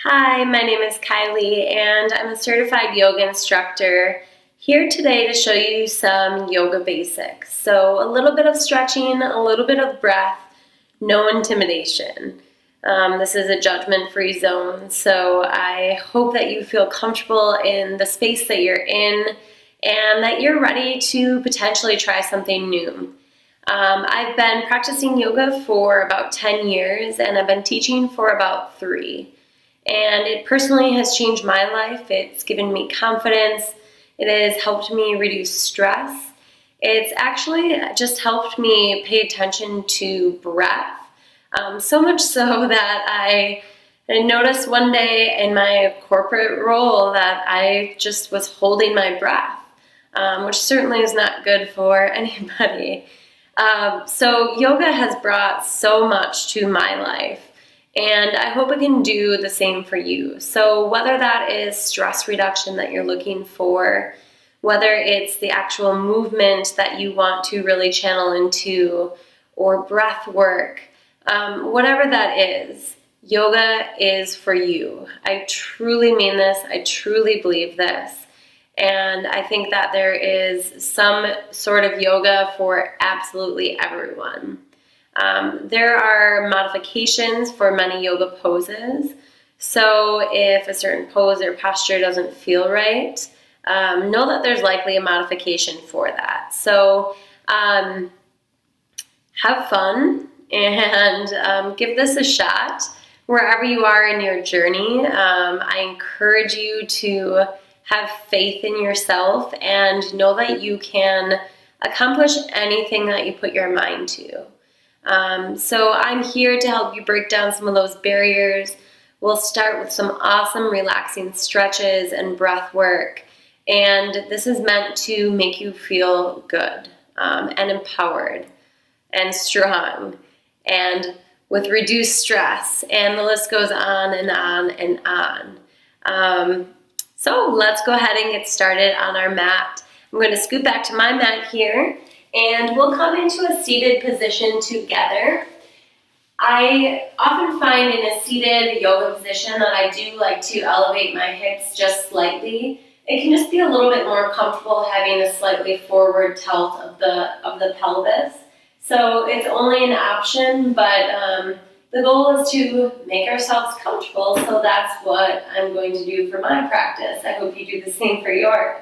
Hi, my name is Kylie and I'm a certified yoga instructor here today to show you some yoga basics. So a little bit of stretching, a little bit of breath, no intimidation. This is a judgment-free zone, so I hope that you feel comfortable in the space that you're in and that you're ready to potentially try something new. I've been practicing yoga for about 10 years and I've been teaching for about 3. And it personally has changed my life. It's given me confidence. It has helped me reduce stress. It's actually just helped me pay attention to breath. So much so that I noticed one day in my corporate role that I just was holding my breath, which certainly is not good for anybody. So yoga has brought so much to my life. And I hope it can do the same for you. So whether that is stress reduction that you're looking for, whether it's the actual movement that you want to really channel into, or breath work, whatever that is, yoga is for you. I truly mean this. I truly believe this. And I think that there is some sort of yoga for absolutely everyone. There are modifications for many yoga poses. So if a certain pose or posture doesn't feel right, know that there's likely a modification for that. So have fun and give this a shot wherever you are in your journey. I encourage you to have faith in yourself and know that you can accomplish anything that you put your mind to. So I'm here to help you break down some of those barriers. We'll start with some awesome relaxing stretches and breath work. And this is meant to make you feel good and empowered and strong and with reduced stress. And the list goes on and on and on. So let's go ahead and get started on our mat. I'm going to scoot back to my mat here. And we'll come into a seated position together. I often find in a seated yoga position that I do like to elevate my hips just slightly. It can just be a little bit more comfortable having a slightly forward tilt of the pelvis. So it's only an option, but the goal is to make ourselves comfortable, so that's what I'm going to do for my practice. I hope you do the same for yours.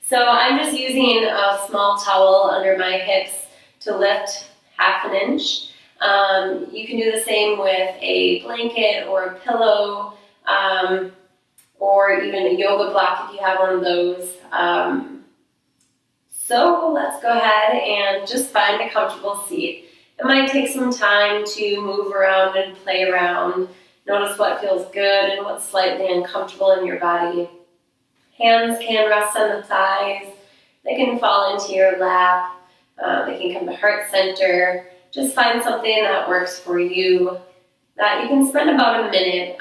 So I'm just using a small towel under my hips to lift half an inch. You can do the same with a blanket or a pillow, or even a yoga block if you have one of those. So let's go ahead and just find a comfortable seat. It might take some time to move around and play around. Notice what feels good and what's slightly uncomfortable in your body. Hands can rest on the thighs. They can fall into your lap. They can come to heart center. Just find something that works for you, that you can spend about a minute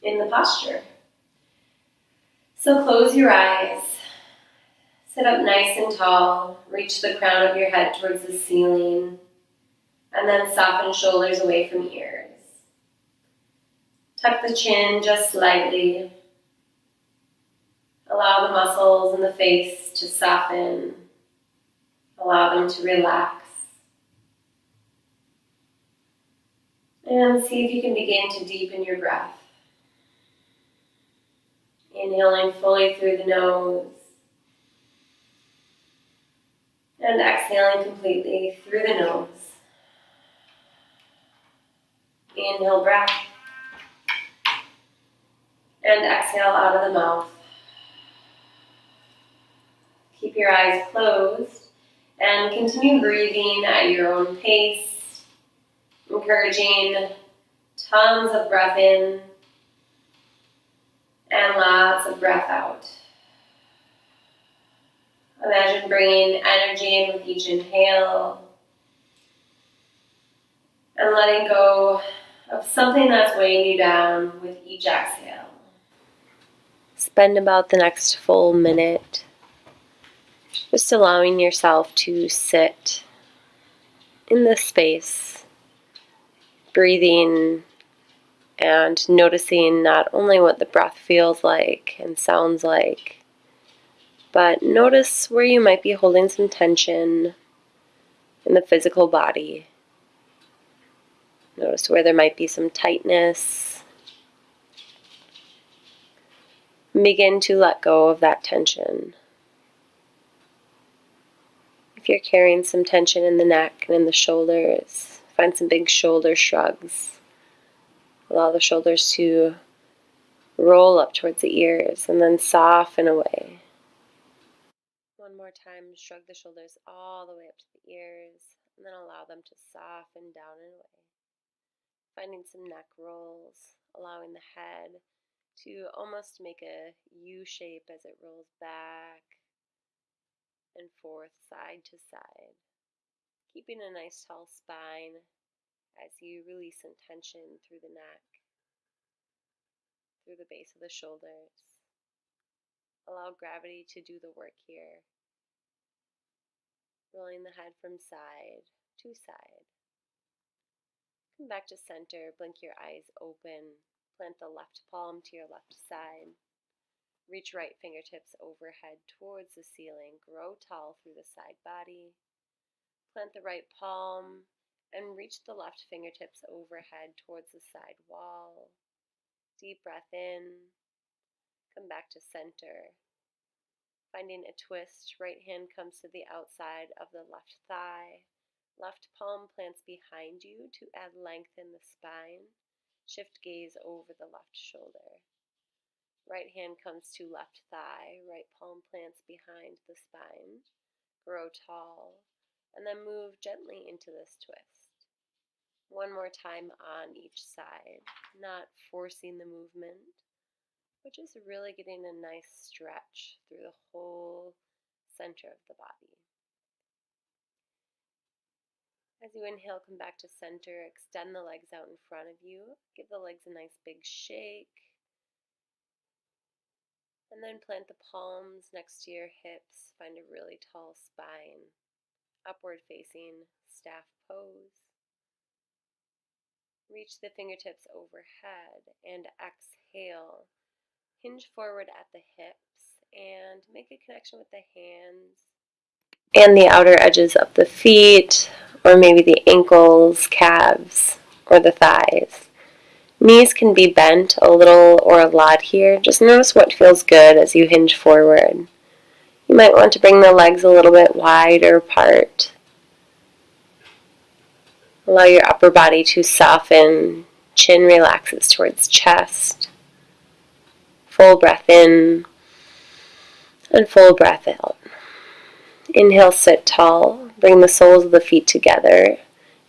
in the posture. So close your eyes. Sit up nice and tall. Reach the crown of your head towards the ceiling. And then soften shoulders away from ears. Tuck the chin just slightly. Allow the muscles in the face to soften. Allow them to relax. And see if you can begin to deepen your breath. Inhaling fully through the nose. And exhaling completely through the nose. Inhale, breath. And exhale out of the mouth. Keep your eyes closed and continue breathing at your own pace, encouraging tons of breath in and lots of breath out. Imagine bringing energy in with each inhale and letting go of something that's weighing you down with each exhale. Spend about the next full minute just allowing yourself to sit in this space, breathing and noticing not only what the breath feels like and sounds like, but notice where you might be holding some tension in the physical body. Notice where there might be some tightness. Begin to let go of that tension. If you're carrying some tension in the neck and in the shoulders, find some big shoulder shrugs. Allow the shoulders to roll up towards the ears and then soften away. One more time, shrug the shoulders all the way up to the ears, and then allow them to soften down and away. Finding some neck rolls, allowing the head to almost make a U shape as it rolls back and forth, side to side. Keeping a nice tall spine as you release some tension through the neck, through the base of the shoulders. Allow gravity to do the work here. Rolling the head from side to side. Come back to center, blink your eyes open. Plant the left palm to your left side. Reach right fingertips overhead towards the ceiling. Grow tall through the side body. Plant the right palm and reach the left fingertips overhead towards the side wall. Deep breath in. Come back to center. Finding a twist, right hand comes to the outside of the left thigh. Left palm plants behind you to add length in the spine. Shift gaze over the left shoulder. Right hand comes to left thigh. Right palm plants behind the spine. Grow tall. And then move gently into this twist. One more time on each side, not forcing the movement, but just really getting a nice stretch through the whole center of the body. As you inhale, come back to center, extend the legs out in front of you, give the legs a nice big shake, and then plant the palms next to your hips, find a really tall spine, upward facing staff pose. Reach the fingertips overhead and exhale. Hinge forward at the hips and make a connection with the hands and the outer edges of the feet, or maybe the ankles, calves, or the thighs. Knees can be bent a little or a lot here. Just notice what feels good as you hinge forward. You might want to bring the legs a little bit wider apart. Allow your upper body to soften. Chin relaxes towards chest. Full breath in and full breath out. Inhale, sit tall. Bring the soles of the feet together.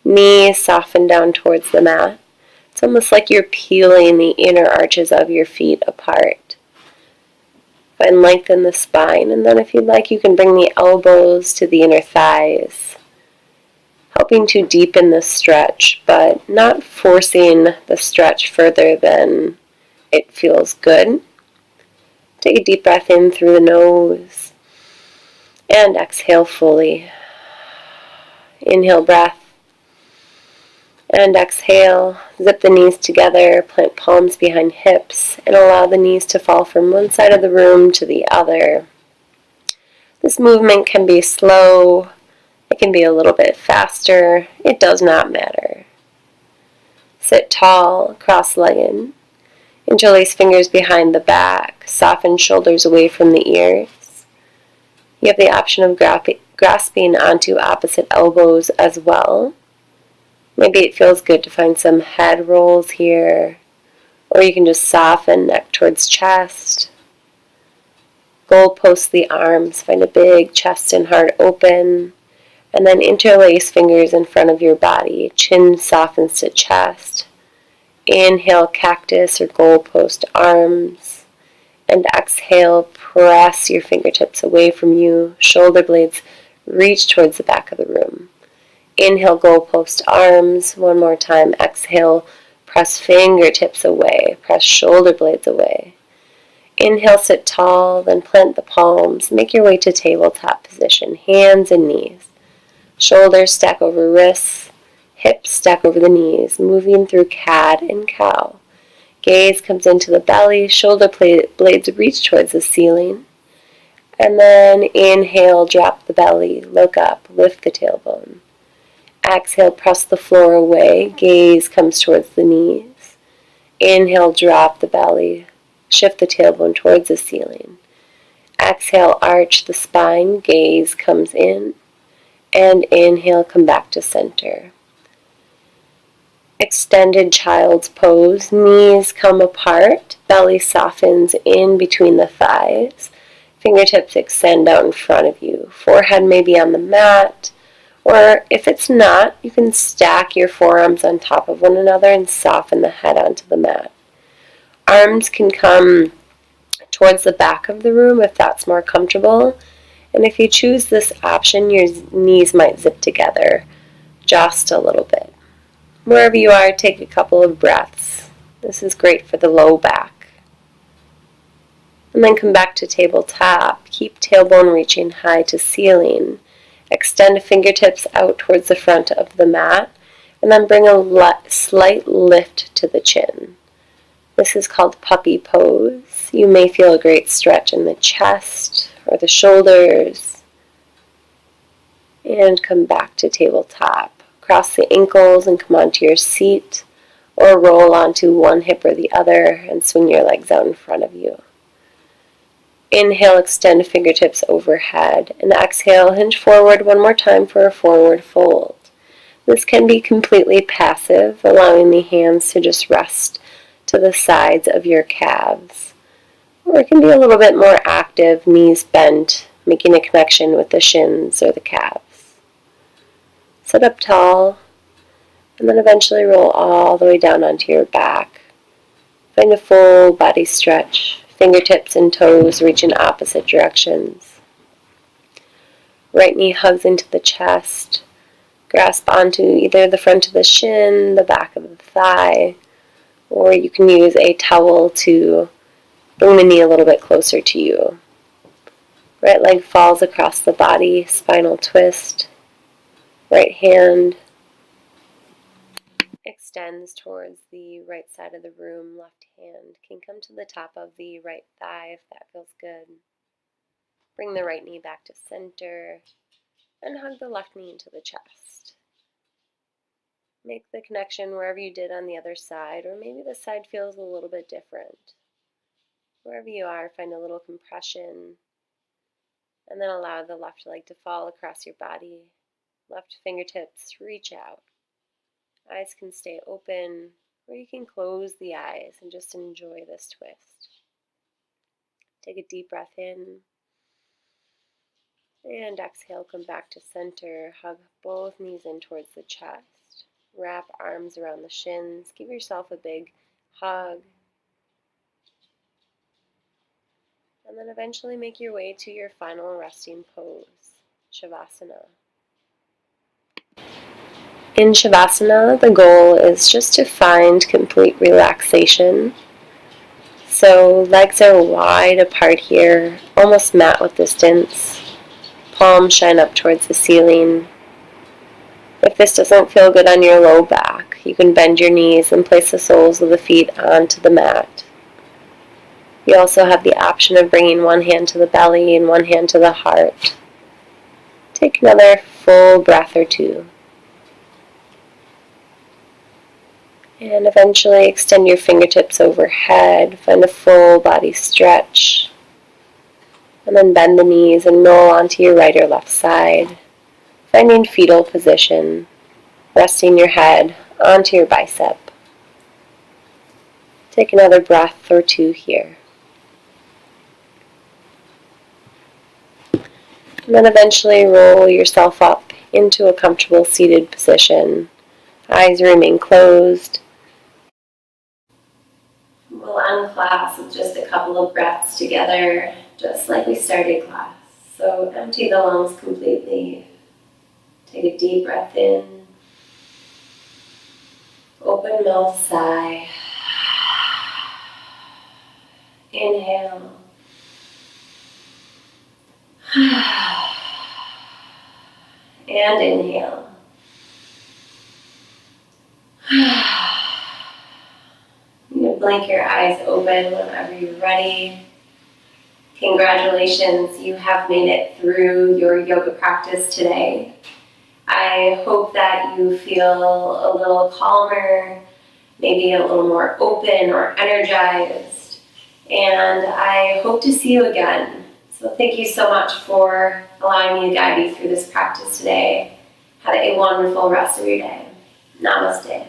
Knees soften down towards the mat. It's almost like you're peeling the inner arches of your feet apart. Find length in the spine, and then if you'd like, you can bring the elbows to the inner thighs, helping to deepen the stretch, but not forcing the stretch further than it feels good. Take a deep breath in through the nose and exhale fully. Inhale, breath, and exhale. Zip the knees together, plant palms behind hips, and allow the knees to fall from one side of the room to the other. This movement can be slow, it can be a little bit faster, it does not matter. Sit tall, cross-legged. Interlace fingers behind the back, soften shoulders away from the ears. You have the option of grasping onto opposite elbows as well. Maybe it feels good to find some head rolls here, or you can just soften neck towards chest. Goalpost the arms, find a big chest and heart open, and then interlace fingers in front of your body. Chin softens to chest. Inhale, cactus or goalpost arms, and exhale, press your fingertips away from you. Shoulder blades reach towards the back of the room. Inhale, goalpost arms. One more time. Exhale, press fingertips away. Press shoulder blades away. Inhale, sit tall, then plant the palms. Make your way to tabletop position. Hands and knees. Shoulders stack over wrists. Hips stack over the knees. Moving through cat and cow. Gaze comes into the belly, shoulder blades reach towards the ceiling. And then inhale, drop the belly, look up, lift the tailbone. Exhale, press the floor away, gaze comes towards the knees. Inhale, drop the belly, shift the tailbone towards the ceiling. Exhale, arch the spine, gaze comes in. And inhale, come back to center. Extended child's pose, knees come apart, belly softens in between the thighs. Fingertips extend out in front of you. Forehead may be on the mat, or if it's not, you can stack your forearms on top of one another and soften the head onto the mat. Arms can come towards the back of the room if that's more comfortable. And if you choose this option, your knees might zip together just a little bit. Wherever you are, take a couple of breaths. This is great for the low back. And then come back to tabletop. Keep tailbone reaching high to ceiling. Extend fingertips out towards the front of the mat. And then bring a slight lift to the chin. This is called puppy pose. You may feel a great stretch in the chest or the shoulders. And come back to tabletop. Cross the ankles and come onto your seat, or roll onto one hip or the other and swing your legs out in front of you. Inhale, extend fingertips overhead, and exhale, hinge forward one more time for a forward fold. This can be completely passive, allowing the hands to just rest to the sides of your calves. Or it can be a little bit more active, knees bent, making a connection with the shins or the calves. Sit up tall, and then eventually roll all the way down onto your back. Find a full body stretch. Fingertips and toes reach in opposite directions. Right knee hugs into the chest. Grasp onto either the front of the shin, the back of the thigh, or you can use a towel to bring the knee a little bit closer to you. Right leg falls across the body, spinal twist. Right hand extends towards the right side of the room. Left hand can come to the top of the right thigh if that feels good. Bring the right knee back to center and hug the left knee into the chest. Make the connection wherever you did on the other side, or maybe the side feels a little bit different. Wherever you are, find a little compression, and then allow the left leg to fall across your body. Left fingertips reach out. Eyes can stay open, or you can close the eyes and just enjoy this twist. Take a deep breath in, and exhale, come back to center. Hug both knees in towards the chest. Wrap arms around the shins. Give yourself a big hug. And then eventually make your way to your final resting pose, Shavasana. In Shavasana, the goal is just to find complete relaxation. So legs are wide apart here, almost mat width distance. Palms shine up towards the ceiling. If this doesn't feel good on your low back, you can bend your knees and place the soles of the feet onto the mat. You also have the option of bringing one hand to the belly and one hand to the heart. Take another full breath or two. And eventually extend your fingertips overhead. Find a full body stretch. And then bend the knees and roll onto your right or left side. Finding fetal position. Resting your head onto your bicep. Take another breath or two here. And then eventually roll yourself up into a comfortable seated position. Eyes remain closed. We'll end class with just a couple of breaths together, just like we started class. So empty the lungs completely. Take a deep breath in. Open mouth, sigh. Inhale. And inhale. You can blink your eyes open whenever you're ready. Congratulations, you have made it through your yoga practice today. I hope that you feel a little calmer, maybe a little more open or energized, and I hope to see you again. So thank you so much for allowing me to guide you through this practice today. Have a wonderful rest of your day. Namaste.